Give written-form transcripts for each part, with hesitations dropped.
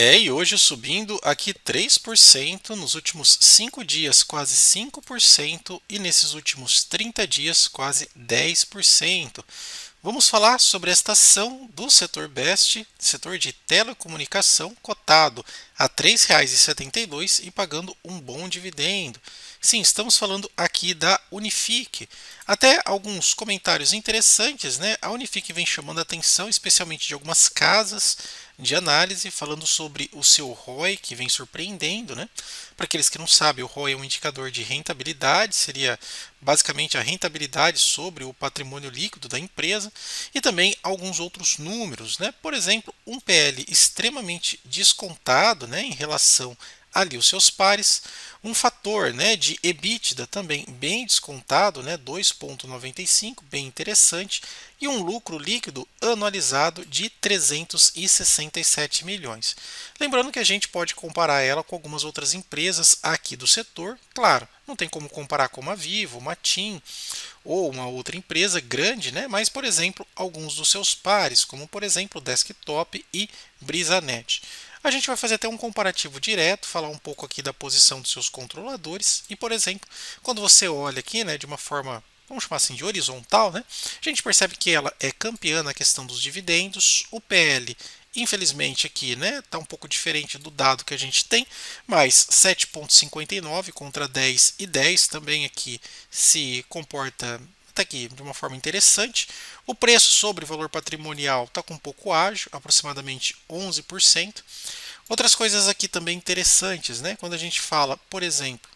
E hoje subindo aqui 3%, nos últimos 5 dias quase 5% e nesses últimos 30 dias quase 10%. Vamos falar sobre esta ação do setor Best, setor de telecomunicação, cotado a R$ 3,72 e pagando um bom dividendo. Sim, estamos falando aqui da Unifique. Até alguns comentários interessantes, né? A Unifique vem chamando a atenção, especialmente de algumas casas de análise, falando sobre o seu ROI, que vem surpreendendo, né? Para aqueles que não sabem, o ROI é um indicador de rentabilidade, seria basicamente a rentabilidade sobre o patrimônio líquido da empresa, e também alguns outros números, né? Por exemplo, um PL extremamente descontado, né, em relação ali os seus pares, um fator, né, de EBITDA também bem descontado, né, 2,95, bem interessante, e um lucro líquido anualizado de 367 milhões. Lembrando que a gente pode comparar ela com algumas outras empresas aqui do setor, claro, não tem como comparar com uma Vivo, uma TIM ou uma outra empresa grande, né? Mas, por exemplo, alguns dos seus pares, como por exemplo Desktop e BrisaNet. A gente vai fazer até um comparativo direto, falar um pouco aqui da posição dos seus controladores e, por exemplo, quando você olha aqui, né, de uma forma, vamos chamar assim, de horizontal, né, a gente percebe que ela é campeã na questão dos dividendos, o PL infelizmente aqui, né, está um pouco diferente do dado que a gente tem, mas 7,59 contra 10 e 10 também aqui se comporta até aqui de uma forma interessante. O preço sobre valor patrimonial está com um pouco ágil, aproximadamente 11%. Outras coisas aqui também interessantes, né? Quando a gente fala, por exemplo,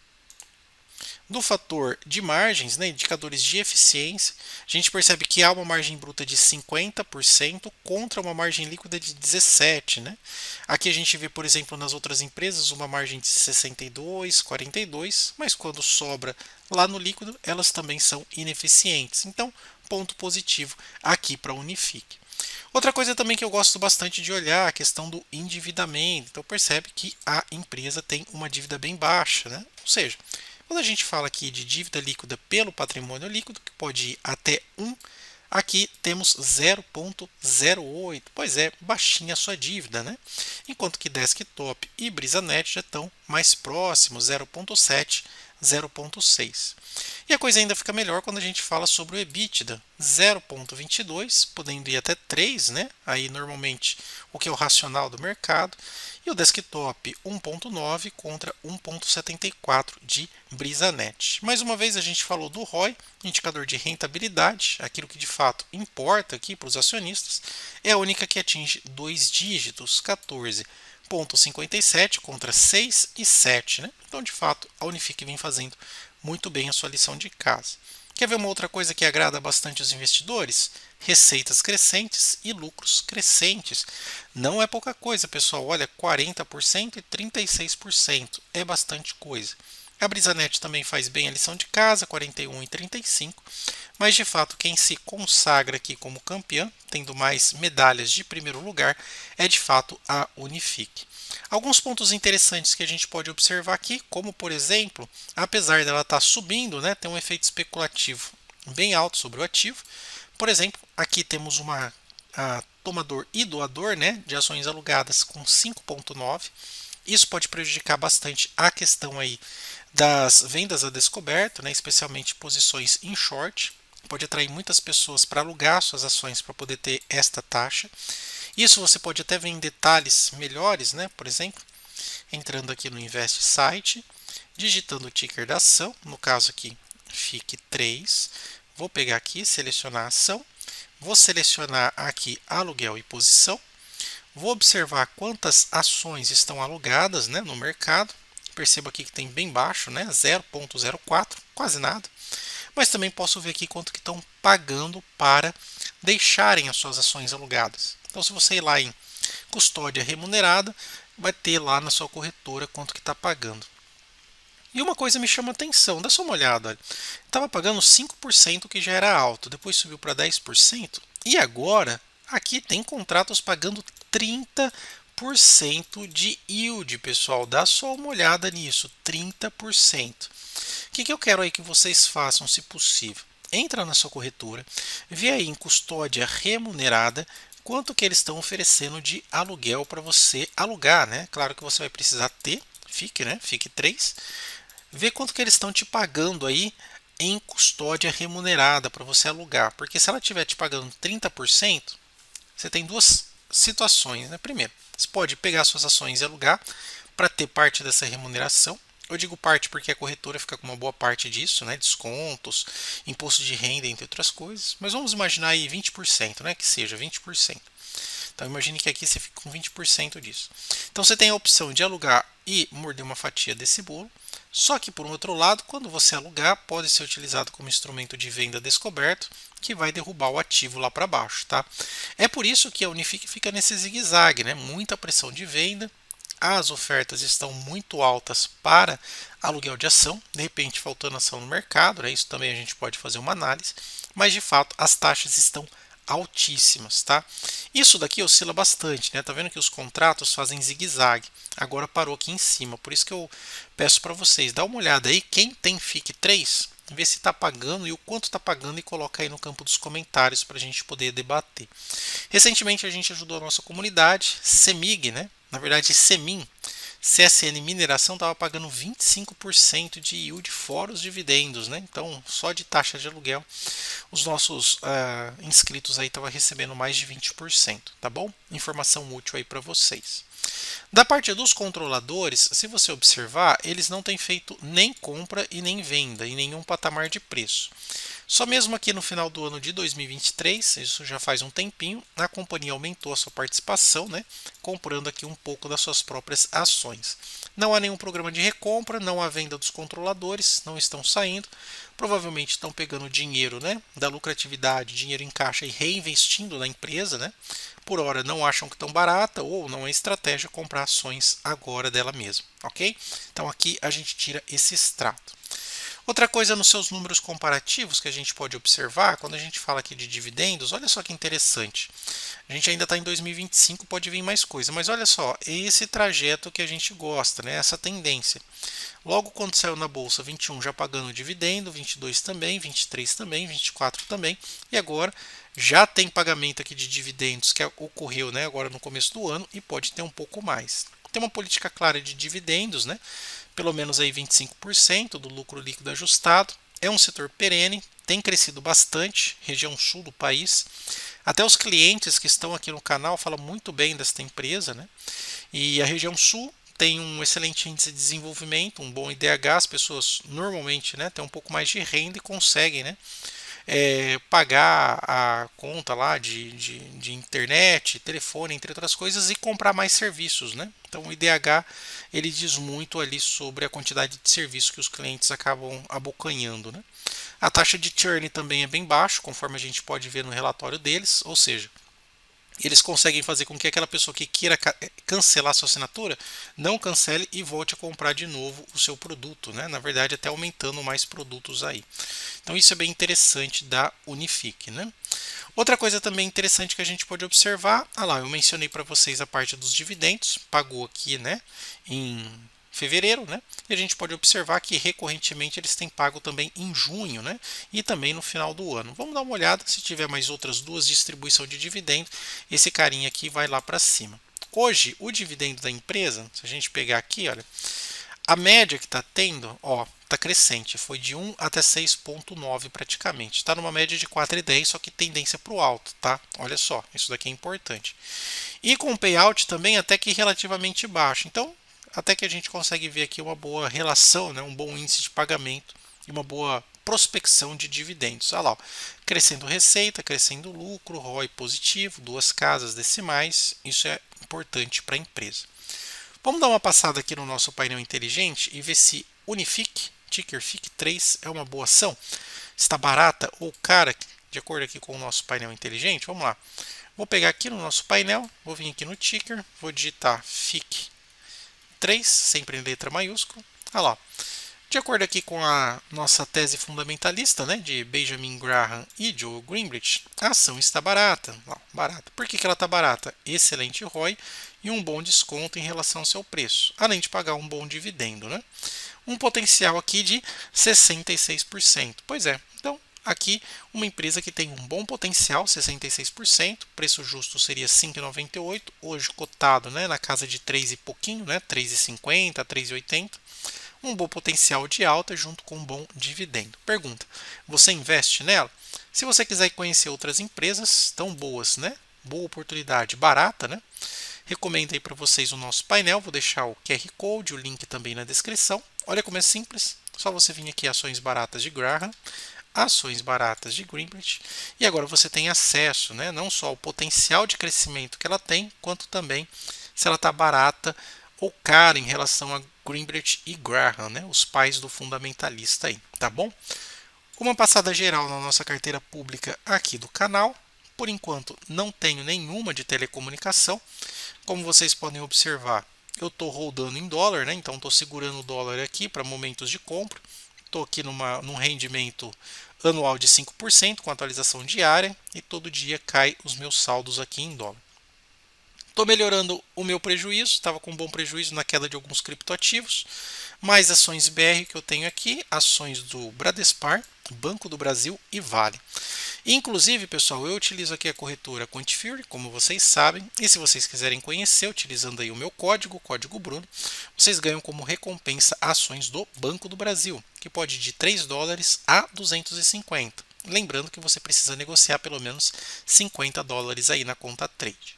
do fator de margens, né, indicadores de eficiência, a gente percebe que há uma margem bruta de 50% contra uma margem líquida de 17%. Né? Aqui a gente vê, por exemplo, nas outras empresas, uma margem de 62%, 42%, mas quando sobra lá no líquido, elas também são ineficientes. Então, ponto positivo aqui para a Unifique. Outra coisa também que eu gosto bastante de olhar é a questão do endividamento. Então percebe que a empresa tem uma dívida bem baixa, né? Ou seja, quando a gente fala aqui de dívida líquida pelo patrimônio líquido, que pode ir até 1, aqui temos 0,08. Pois é, baixinha a sua dívida, né? Enquanto que Desktop e BrisaNet já estão mais próximos, 0,7, 0,6. E a coisa ainda fica melhor quando a gente fala sobre o EBITDA, 0,22, podendo ir até 3, né? Aí normalmente o que é o racional do mercado. E o Desktop 1,9 contra 1,74 de BrisaNet. Mais uma vez a gente falou do ROI, indicador de rentabilidade, aquilo que de fato importa aqui para os acionistas, é a única que atinge dois dígitos, 14,57 contra 6 e 7. Né? Então, de fato, a Unifique vem fazendo muito bem a sua lição de casa. Quer ver uma outra coisa que agrada bastante os investidores? Receitas crescentes e lucros crescentes. Não é pouca coisa, pessoal. Olha, 40% e 36%. É bastante coisa. A BrisaNet também faz bem a lição de casa, 41 e 35, mas de fato quem se consagra aqui como campeã, tendo mais medalhas de primeiro lugar, é de fato a Unifique. Alguns pontos interessantes que a gente pode observar aqui, como por exemplo, apesar dela estar subindo, né, tem um efeito especulativo bem alto sobre o ativo. Por exemplo, aqui temos uma tomador e doador, né, de ações alugadas com 5,9. Isso pode prejudicar bastante a questão aí das vendas a descoberto, né, especialmente posições em short. Pode atrair muitas pessoas para alugar suas ações para poder ter esta taxa. Isso você pode até ver em detalhes melhores, né? Por exemplo, entrando aqui no Invest Site, digitando o ticker da ação, no caso aqui FIC 3, vou pegar aqui, selecionar a ação, vou selecionar aqui aluguel e posição, vou observar quantas ações estão alugadas, né, no mercado. Percebo aqui que tem bem baixo, né, 0,04, quase nada. Mas também posso ver aqui quanto que estão pagando para deixarem as suas ações alugadas. Então, se você ir lá em custódia remunerada, vai ter lá na sua corretora quanto que está pagando. E uma coisa me chama a atenção, dá só uma olhada. Estava pagando 5%, que já era alto, depois subiu para 10%, e agora aqui tem contratos pagando 30% de yield, pessoal. Dá só uma olhada nisso, 30%. O que eu quero aí que vocês façam, se possível? Entra na sua corretora, vê aí em custódia remunerada quanto que eles estão oferecendo de aluguel para você alugar, né? Claro que você vai precisar ter FIC, né? FIC 3. Ver quanto que eles estão te pagando aí em custódia remunerada para você alugar, porque se ela estiver te pagando 30%, você tem duas situações, né? Primeiro, você pode pegar suas ações e alugar para ter parte dessa remuneração. Eu digo parte porque a corretora fica com uma boa parte disso, né? Descontos, imposto de renda, entre outras coisas. Mas vamos imaginar aí 20%, né? Que seja 20%. Então imagine que aqui você fica com 20% disso. Então você tem a opção de alugar e morder uma fatia desse bolo. Só que por um outro lado, quando você alugar, pode ser utilizado como instrumento de venda descoberto, que vai derrubar o ativo lá para baixo, tá? É por isso que a Unifique fica nesse zigue-zague, né? Muita pressão de venda, as ofertas estão muito altas para aluguel de ação, de repente faltando ação no mercado, né? Isso também a gente pode fazer uma análise, mas de fato as taxas estão altíssimas, tá? Isso daqui oscila bastante, né? Tá vendo que os contratos fazem zigue-zague. Agora parou aqui em cima, por isso que eu peço para vocês, dá uma olhada aí, quem tem FIC 3, vê se está pagando e o quanto está pagando e coloca aí no campo dos comentários para a gente poder debater. Recentemente a gente ajudou a nossa comunidade, CEMIG, né? Na verdade CEMIN, CSN Mineração estava pagando 25% de yield fora os dividendos, né? Então, só de taxa de aluguel, os nossos inscritos aí estavam recebendo mais de 20%, tá bom? Informação útil aí para vocês. Da parte dos controladores, se você observar, eles não têm feito nem compra e nem venda em nenhum patamar de preço. Só mesmo aqui no final do ano de 2023, isso já faz um tempinho, a companhia aumentou a sua participação, né, comprando aqui um pouco das suas próprias ações. Não há nenhum programa de recompra, não há venda dos controladores, não estão saindo. Provavelmente estão pegando dinheiro, né, da lucratividade, dinheiro em caixa e reinvestindo na empresa, né? Por hora não acham que estão barata ou não é estratégia comprar ações agora dela mesma, ok? Então aqui a gente tira esse extrato. Outra coisa nos seus números comparativos que a gente pode observar, quando a gente fala aqui de dividendos, olha só que interessante. A gente ainda está em 2025, pode vir mais coisa, mas olha só, é esse trajeto que a gente gosta, né? Essa tendência. Logo quando saiu na bolsa, 21 já pagando dividendo, 22 também, 23 também, 24 também, e agora já tem pagamento aqui de dividendos que ocorreu, né, agora no começo do ano e pode ter um pouco mais. Tem uma política clara de dividendos, né? Pelo menos aí 25% do lucro líquido ajustado. É um setor perene, tem crescido bastante, região sul do país. Até os clientes que estão aqui no canal falam muito bem desta empresa, né? E a região sul tem um excelente índice de desenvolvimento, um bom IDH, as pessoas normalmente, né, têm um pouco mais de renda e conseguem, né, pagar a conta lá de internet, telefone, entre outras coisas, e comprar mais serviços, né? Então o IDH ele diz muito ali sobre a quantidade de serviços que os clientes acabam abocanhando, né? A taxa de churn também é bem baixa, conforme a gente pode ver no relatório deles, ou seja, eles conseguem fazer com que aquela pessoa que queira cancelar sua assinatura não cancele e volte a comprar de novo o seu produto, né? Na verdade, até aumentando mais produtos aí. Então, isso é bem interessante da Unifique, né? Outra coisa também interessante que a gente pode observar, lá, eu mencionei para vocês a parte dos dividendos, pagou aqui, né, em fevereiro, né? E a gente pode observar que recorrentemente eles têm pago também em junho, né? E também no final do ano. Vamos dar uma olhada, se tiver mais outras duas distribuição de dividendo, esse carinha aqui vai lá para cima. Hoje, o dividendo da empresa, se a gente pegar aqui, olha, a média que está tendo, ó, está crescente, foi de 1 até 6,9 praticamente. Está numa média de 4,10, só que tendência para o alto, tá? Olha só, isso daqui é importante. E com o payout também até que relativamente baixo. Então, até que a gente consegue ver aqui uma boa relação, né, um bom índice de pagamento e uma boa prospecção de dividendos. Olha lá, ó, crescendo receita, crescendo lucro, ROI positivo, duas casas decimais, isso é importante para a empresa. Vamos dar uma passada aqui no nosso painel inteligente e ver se Unifique, ticker FIC 3, é uma boa ação. Está barata ou cara, de acordo aqui com o nosso painel inteligente. Vamos lá. Vou pegar aqui no nosso painel, vou vir aqui no ticker, vou digitar FIC 3, sempre em letra maiúscula. Olha lá. De acordo aqui com a nossa tese fundamentalista, né, de Benjamin Graham e Joe Greenblatt, a ação está barata. Não, barata. Por que ela está barata? Excelente ROI e um bom desconto em relação ao seu preço, além de pagar um bom dividendo, né? Um potencial aqui de 66%. Pois é, então Aqui, uma empresa que tem um bom potencial, 66%, preço justo seria 5,98, hoje cotado, né, na casa de 3 e pouquinho, né, 3,50, 3,80. Um bom potencial de alta junto com um bom dividendo. Pergunta: você investe nela? Se você quiser conhecer outras empresas tão boas, né? Boa oportunidade, barata, né? Recomendo aí para vocês o nosso painel. Vou deixar o QR Code, o link também na descrição. Olha como é simples. Só você vir aqui ações baratas de Graham, ações baratas de Greenwich, e agora você tem acesso, né, não só ao potencial de crescimento que ela tem, quanto também se ela está barata ou cara em relação a Greenwich e Graham, né, os pais do fundamentalista aí, tá bom? Uma passada geral na nossa carteira pública aqui do canal. Por enquanto não tenho nenhuma de telecomunicação. Como vocês podem observar, eu estou rodando em dólar, né? Então estou segurando o dólar aqui para momentos de compra. Estou aqui num rendimento anual de 5% com atualização diária e todo dia cai os meus saldos aqui em dólar. Estou melhorando o meu prejuízo, estava com um bom prejuízo na queda de alguns criptoativos, mais ações BR que eu tenho aqui, ações do Bradespar, Banco do Brasil e Vale. Inclusive, pessoal, eu utilizo aqui a corretora Quantifury, como vocês sabem, e se vocês quiserem conhecer, utilizando aí o meu código, código Bruno, vocês ganham como recompensa ações do Banco do Brasil, que pode ir de 3 dólares a 250. Lembrando que você precisa negociar pelo menos 50 dólares aí na conta trade.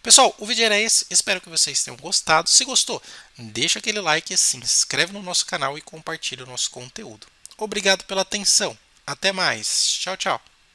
Pessoal, o vídeo era esse, espero que vocês tenham gostado. Se gostou, deixa aquele like, se inscreve no nosso canal e compartilha o nosso conteúdo. Obrigado pela atenção, até mais, tchau, tchau.